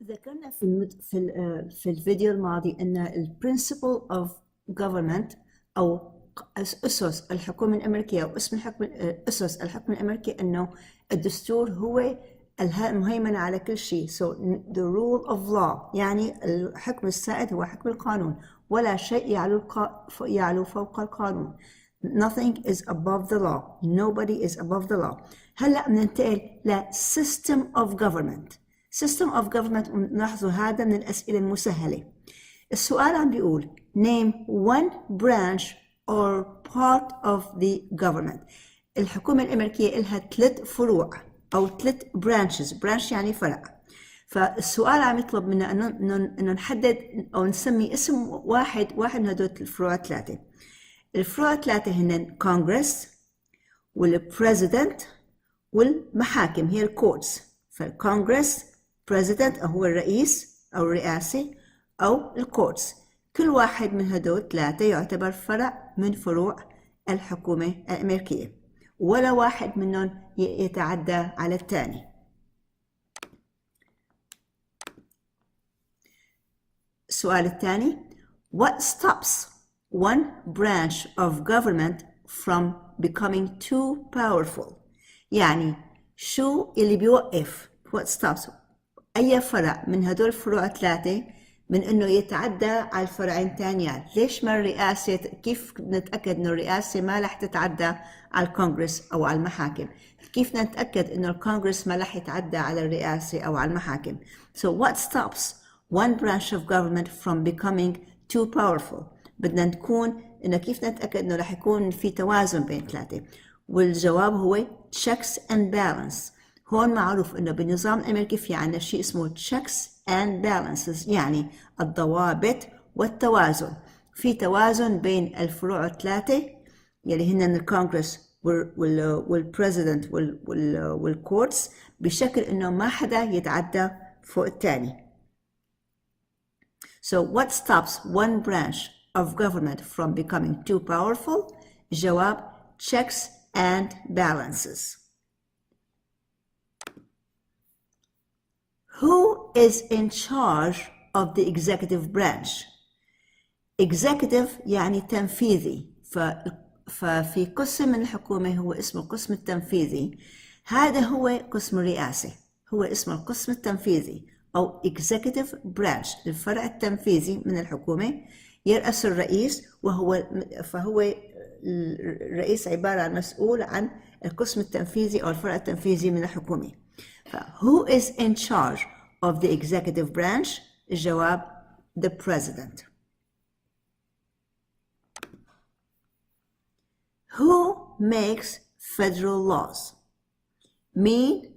ذكرنا في الفيديو الماضي أن ال principle of government أو أسس الحكومة الأمريكية أو اسم أسس الحكم الأمريكي أنه الدستور هو المهيمن على كل شيء. So the rule of law يعني الحكم السائد هو حكم القانون، ولا شيء يعلو فوق القانون. Nothing is above the law. Nobody is above the law. هلأ بننتقل ل system of government. System of government نلاحظوا هذا من الأسئلة المسهلة. السؤال عم بيقول name one branch or part of the government. الحكومة الأمريكية لها 3 فروع أو 3 branches. branch يعني فرع. فالسؤال عم يطلب منا إنه نحدد أو نسمي اسم واحد من هدول الفروع 3. الفروع 3 هن Congress والبريزيدنت والمحاكم هي الكورتس. فالكونغرس president هو الرئيس أو الرئاسة أو الكورتس. كل واحد من هدول 3 يعتبر فرع من فروع الحكومة الأمريكية، ولا واحد منهم يتعدى على الثاني. السؤال الثاني What stops one branch of government from becoming too powerful؟ يعني شو اللي بيوقف What stops أي فرع من هدول الفروع 3 من إنه يتعدى على الفرعين الثانيين؟ ليش ما الرئاسة؟ كيف نتأكد إنه الرئاسة ما رح تتعدى على الكونغرس أو على المحاكم؟ كيف نتأكد إنه الكونغرس ما رح يتعدى على الرئاسة أو على المحاكم؟ So what stops one branch of government from becoming too powerful؟ بدنا نكون إنه كيف نتأكد إنه رح يكون في توازن بين 3. والجواب هو checks and balance. هون معروف إنه بالنظام الأمريكي في عنا شيء اسمه checks and balances، يعني الضوابط والتوازن. في توازن بين الفروع 3 يلي هن الكونغرس والبريزيدنت والكورتس بشكل إنه ما حدا يتعدى فوق الثاني. So what stops one branch of government from becoming too powerful؟ الجواب checks and balances. Who is in charge of the executive branch؟ executive يعني تنفيذي. ففي قسم من الحكومة هو اسمه القسم التنفيذي. هذا هو قسم الرئاسة، هو اسمه القسم التنفيذي أو executive branch. الفرع التنفيذي من الحكومة يرأس الرئيس، فهو الرئيس عبارة عن مسؤول عن القسم التنفيذي أو الفرع التنفيذي من الحكومة. Who is in charge of the executive branch؟ الجواب the president. Who makes federal laws؟ مين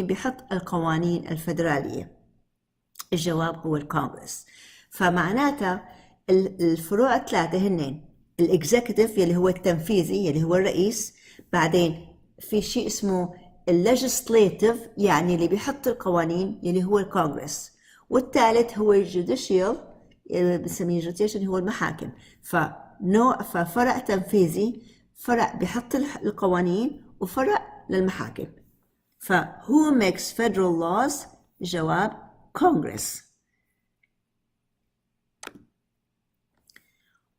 بيحط القوانين الفدرالية؟ الجواب هو الكونغرس. فمعناتها الفروع 3 هن الاكزيكتيف يلي هو التنفيذي يلي هو الرئيس، بعدين في شيء اسمه الليجسليتيف يعني اللي بيحط القوانين يلي هو الكونغرس، والثالث هو الجوديشيال اللي بنسميه جوديشيال هو المحاكم. ففرع تنفيذي، فرع بيحط القوانين، وفرع للمحاكم. who makes federal laws؟ الجواب Congress.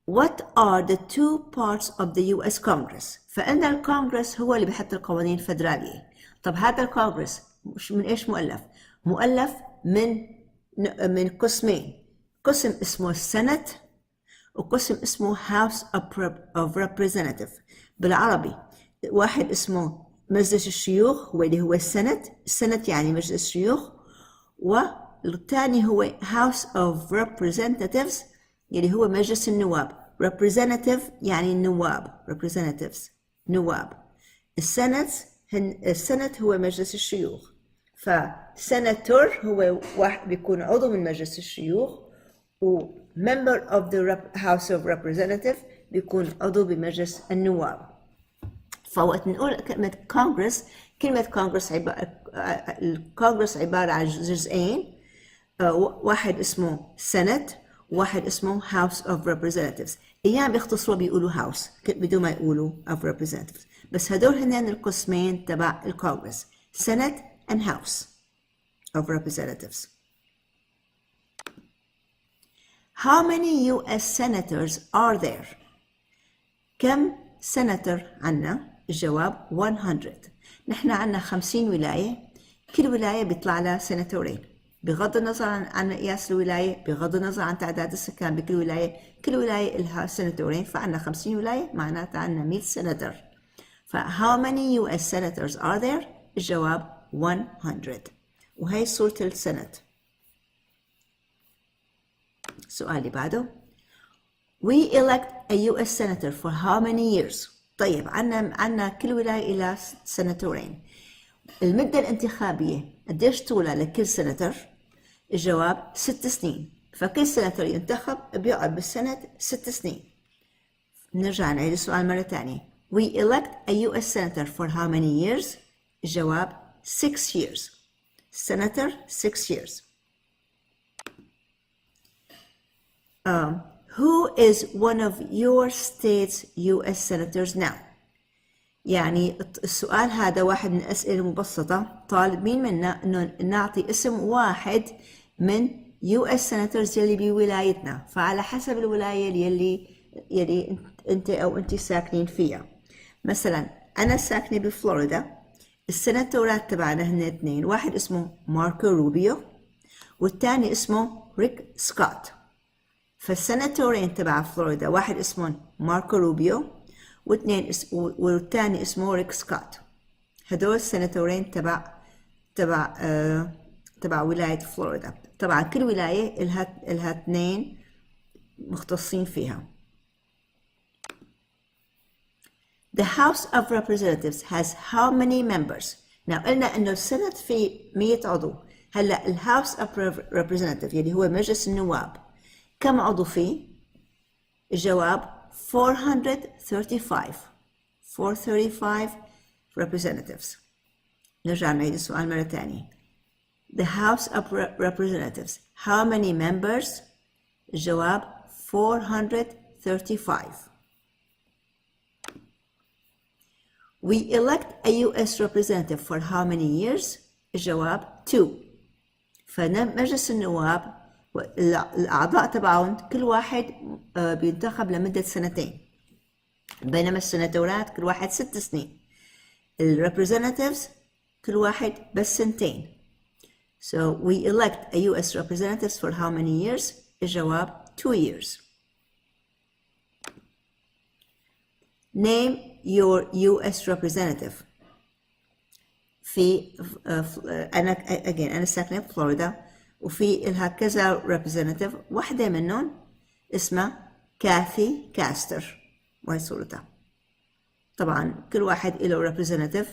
What are the 2 parts of the US Congress؟ فإن الكونغرس هو اللي بيحط القوانين الفدرالية. طب هذا الكونغرس من إيش مؤلف؟ مؤلف من قسمين، قسم اسمه السنت وقسم اسمه House of Representatives. بالعربي واحد اسمه مجلس الشيوخ اللي هو السنت يعني مجلس الشيوخ، والثاني هو House of Representatives اللي هو مجلس النواب. Representative يعني النواب، Representatives نواب. السنت هو مجلس الشيوخ. فسناتور هو واحد بيكون عضو من مجلس الشيوخ، وممبر of the House of Representatives بيكون عضو بمجلس النواب. فوقت نقول كلمة كونغرس الكونغرس عبارة عن جزئين، واحد اسمه سنت وواحد اسمه House of Representatives. أيام بيختصروا بيقولوا House بدون ما يقولوا of Representatives، بس هدول هنين القسمين تبع الكونغرس Senate and House of Representatives. How many US senators are there? كم سنتر عنا؟ الجواب 100. نحن عنا 50 ولاية، كل ولاية بيطلع لها سناتورين، بغض النظر عن قياس الولاية، بغض النظر عن تعداد السكان بكل ولاية، كل ولاية لها سناتورين، فعنا 50 ولاية معناتها عنا 100 سنتر. how many US senators are there؟ الجواب 100. وهي صورة السنت. السؤال اللي بعده. We elect a US senator for how many years؟ طيب عنا كل ولاية إلى سناتورين. المدة الانتخابية قديش طولها لكل سنتر؟ الجواب 6 سنين. فكل سنتر ينتخب بيقعد بالسنة 6 سنين. نرجع نعيد السؤال مرة تانية. We elect a US senator for how many years؟ الجواب 6 years. Senator 6 years. Who is one of your state's US senators now؟ يعني السؤال هذا واحد من الأسئلة المبسطة، طالبين منا إنه نعطي اسم واحد من US senators يلي بولايتنا، فعلى حسب الولاية يلي أنت أو أنت ساكنين فيها. مثلا أنا ساكنة بفلوريدا، السناتورات تبعنا هن اثنين، واحد اسمه ماركو روبيو والتاني اسمه ريك سكوت. فالسناتورين تبع فلوريدا واحد اسمه ماركو روبيو والتاني اسمه ريك سكوت. هدول السناتورين تبع ولاية فلوريدا. طبعا كل ولاية إلها اثنين مختصين فيها. The House of Representatives has how many members؟ قلنا إنه السنت فيه 100 عضو. هلا الهاوس of Representatives اللي هو مجلس النواب كم عضو فيه؟ الجواب 435 representatives. نرجع نعيد السؤال مرة تانية. The House of Representatives how many members؟ الجواب 435. We elect a US representative for how many years؟ الجواب 2. فمجلس النواب الأعضاء تبعهم كل واحد بينتخب لمدة 2 سنين، بينما السناتورات كل واحد 6 سنين. الrepresentatives كل واحد بس 2 سنين. So we elect a US representatives for how many years؟ الجواب 2 years. Name your US representative. أنا ساكنة في فلوريدا، وفي لها كذا representative، واحدة منهم اسمها كاثي كاستر، وهي صورتها. طبعا كل واحد له representative،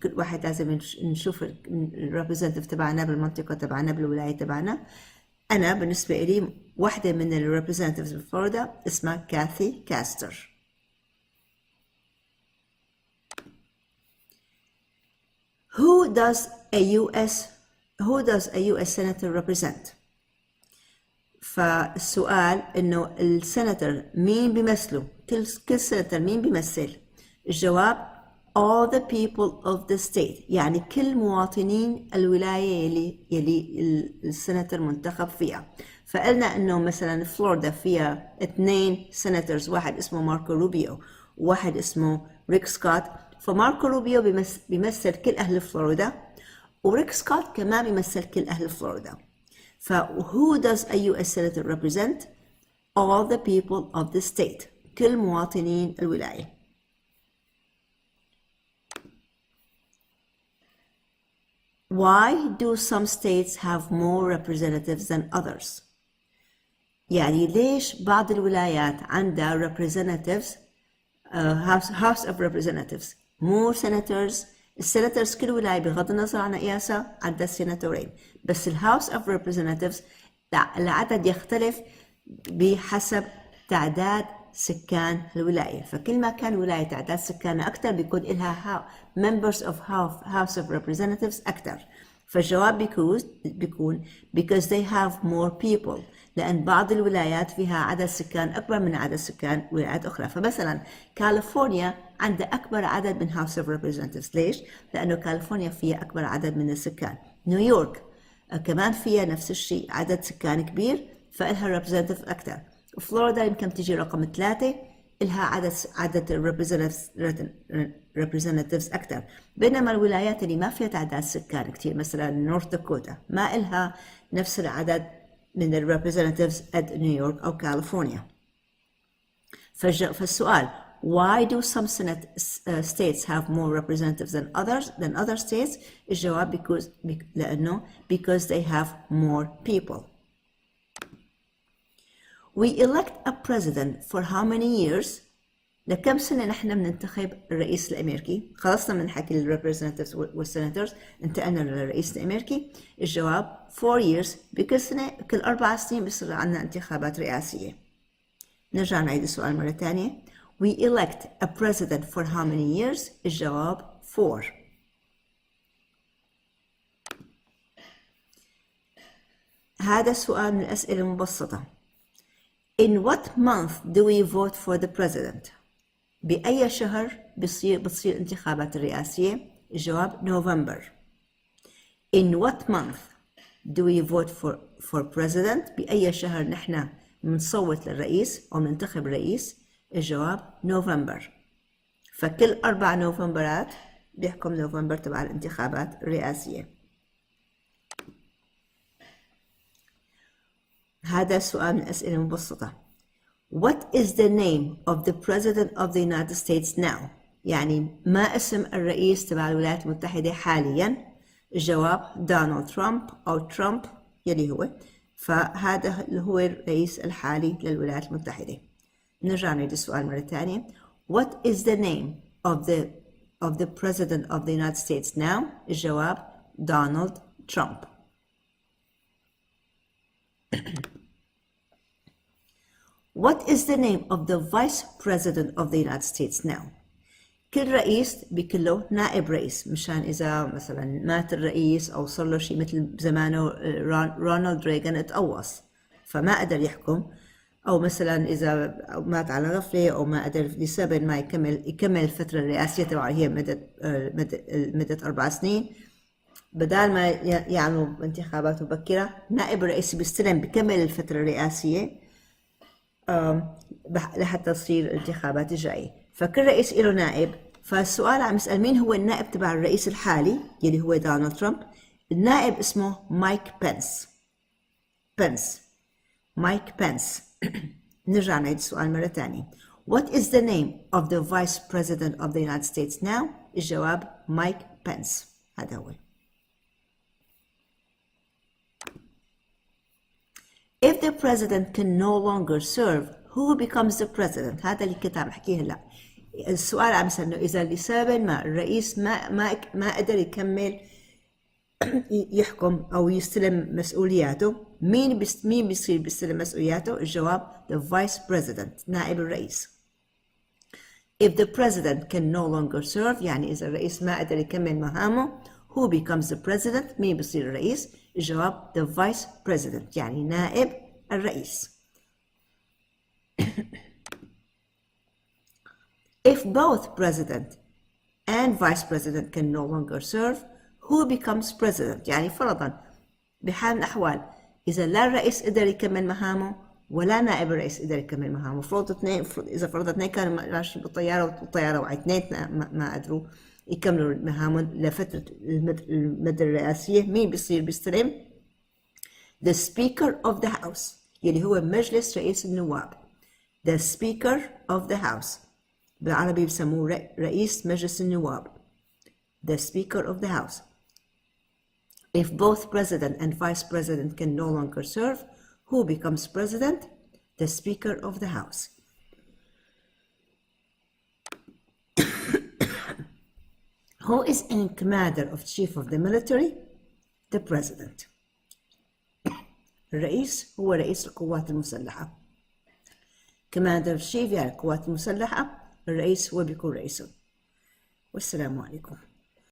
كل واحد لازم نشوف الrepresentative تبعنا بالمنطقة تبعنا بالولاية تبعنا. أنا بالنسبة لي واحدة من الrepresentatives بفلوريدا اسمها كاثي كاستر. Who does a US senator represent؟ فالسؤال إنه السناتر مين بيمثله؟ كل سناتر مين بيمثل؟ الجواب all the people of the state، يعني كل مواطنين الولاية يلي السناتر منتخب فيها. فقلنا إنه مثلا فلوريدا فيها 2 سناترز، واحد اسمه ماركو روبيو وواحد اسمه ريك سكوت. فماركو روبيو بيمثل كل أهل فلوريدا، وريك سكوت كمان بيمثل كل أهل فلوريدا. who does a US senator represent؟ all the people of the state، كل مواطنين الولاية. Why do some states have more representatives than others؟ يعني ليش بعض الولايات عندها representatives House of Representatives more senators؟ السناترز كل ولاية بغض النظر عن قياسها عندها سيناتورين، بس الهاوس اوف ريبريزنتيفز العدد يختلف بحسب تعداد سكان الولاية. فكل ما كان ولاية تعداد سكانها أكثر بيكون لها members of House of Representatives أكثر. فالجواب بيكون because they have more people، لأن بعض الولايات فيها عدد سكان أكبر من عدد سكان ولايات أخرى. فمثلا كاليفورنيا عندها أكبر عدد من House of Representatives. ليش؟ لأنه كاليفورنيا فيها أكبر عدد من السكان. نيويورك كمان فيها نفس الشيء، عدد سكان كبير، فإلها representative أكثر. فلوريدا يمكن تجي رقم 3 إلها عدد representatives أكثر. بينما الولايات اللي ما فيها تعداد سكان كتير مثلا نورث داكوتا ما إلها نفس العدد من representatives قد نيويورك أو كاليفورنيا. فالسؤال why do some states have more representatives than other states؟ الجواب لأنه because they have more people. We elect a president for how many years؟ لكم سنة نحن بننتخب الرئيس الأمريكي؟ خلصنا من حكي الريبريزنتيفز والسيناتورز، انتقلنا للرئيس الأمريكي. الجواب 4 years بكل سنة، كل 4 سنين بيصير عندنا انتخابات رئاسية. نرجع نعيد السؤال مرة تانية. We elect a president for how many years؟ الجواب 4. هذا السؤال من الأسئلة المبسطة. In what month do we vote for the president؟ بأي شهر بتصير انتخابات الرئاسية؟ الجواب November. In what month do we vote for president؟ بأي شهر نحن بنصوت للرئيس أو ننتخب الرئيس؟ الجواب November. فكل 4 نوفمبرات بيحكم نوفمبر تبع الانتخابات الرئاسية. هذا سؤال من الأسئلة المبسطة. What is the name of the President of the United States now؟ يعني ما اسم الرئيس تبع الولايات المتحدة حالياً؟ الجواب دونالد ترامب أو ترامب يلي هو. فهذا هو الرئيس الحالي للولايات المتحدة. نرجع نعيد السؤال مرة تانية. What is the name of the President of the United States now؟ الجواب دونالد ترامب. What is the name of the Vice President of the United States now؟ كل رئيس بيكون له نائب رئيس، مشان إذا مثلا مات الرئيس أو صار له شيء مثل زمانه رونالد ريغان اتقوص فما قدر يحكم، أو مثلا إذا مات على غفلة أو ما قدر لسبب ما يكمل الفترة الرئاسية تبعه هي مدة 4 سنين، بدال ما يعملوا انتخابات مبكرة نائب الرئيس بيستلم بكمل الفترة الرئاسية لحتى تصير الانتخابات الجاية. فكل رئيس له نائب. فالسؤال عم يسأل مين هو النائب تبع الرئيس الحالي يلي هو دونالد ترامب؟ النائب اسمه مايك بنس. نرجع نعيد السؤال مرة تانية. What is the name of the Vice President of the United States now؟ الجواب مايك بنس. هذا هو. If the president can no longer serve, who becomes the president؟ هذا اللي كنت عم بحكيه هلا. السؤال عم يسأل انه اذا لسبب ما الرئيس ما قدر يكمل يحكم او يستلم مسؤولياته، مين بيصير بيستلم مسؤولياته؟ الجواب the vice president، نائب الرئيس. If the president can no longer serve يعني اذا الرئيس ما قدر يكمل مهامه، who becomes the president؟ مين بيصير الرئيس؟ الجواب the vice president يعني نائب الرئيس. If both president and vice president can no longer serve, who becomes president؟ يعني فرضاً بحال من الأحوال إذا لا الرئيس قدر يكمل مهامه ولا نائب الرئيس قدر يكمل مهامه، إذا فرض اثنين كانوا ماشيين بالطيارة والطيارة وقعت، اثنين ما قدروا يكملوا مهامهم لفترة المدة الرئاسية، مين بيستلم؟ The Speaker of the House يلي هو مجلس رئيس النواب. The Speaker of the House بالعربي بسموه رئيس مجلس النواب. The Speaker of the House. If both President and Vice President can no longer serve, who becomes President? The Speaker of the House. Who is in commander of Chief of the Military? The President. الرئيس هو رئيس القوات المسلحة. Commander of Chief يعني القوات المسلحة، الرئيس هو بيكون رئيسه. والسلام عليكم.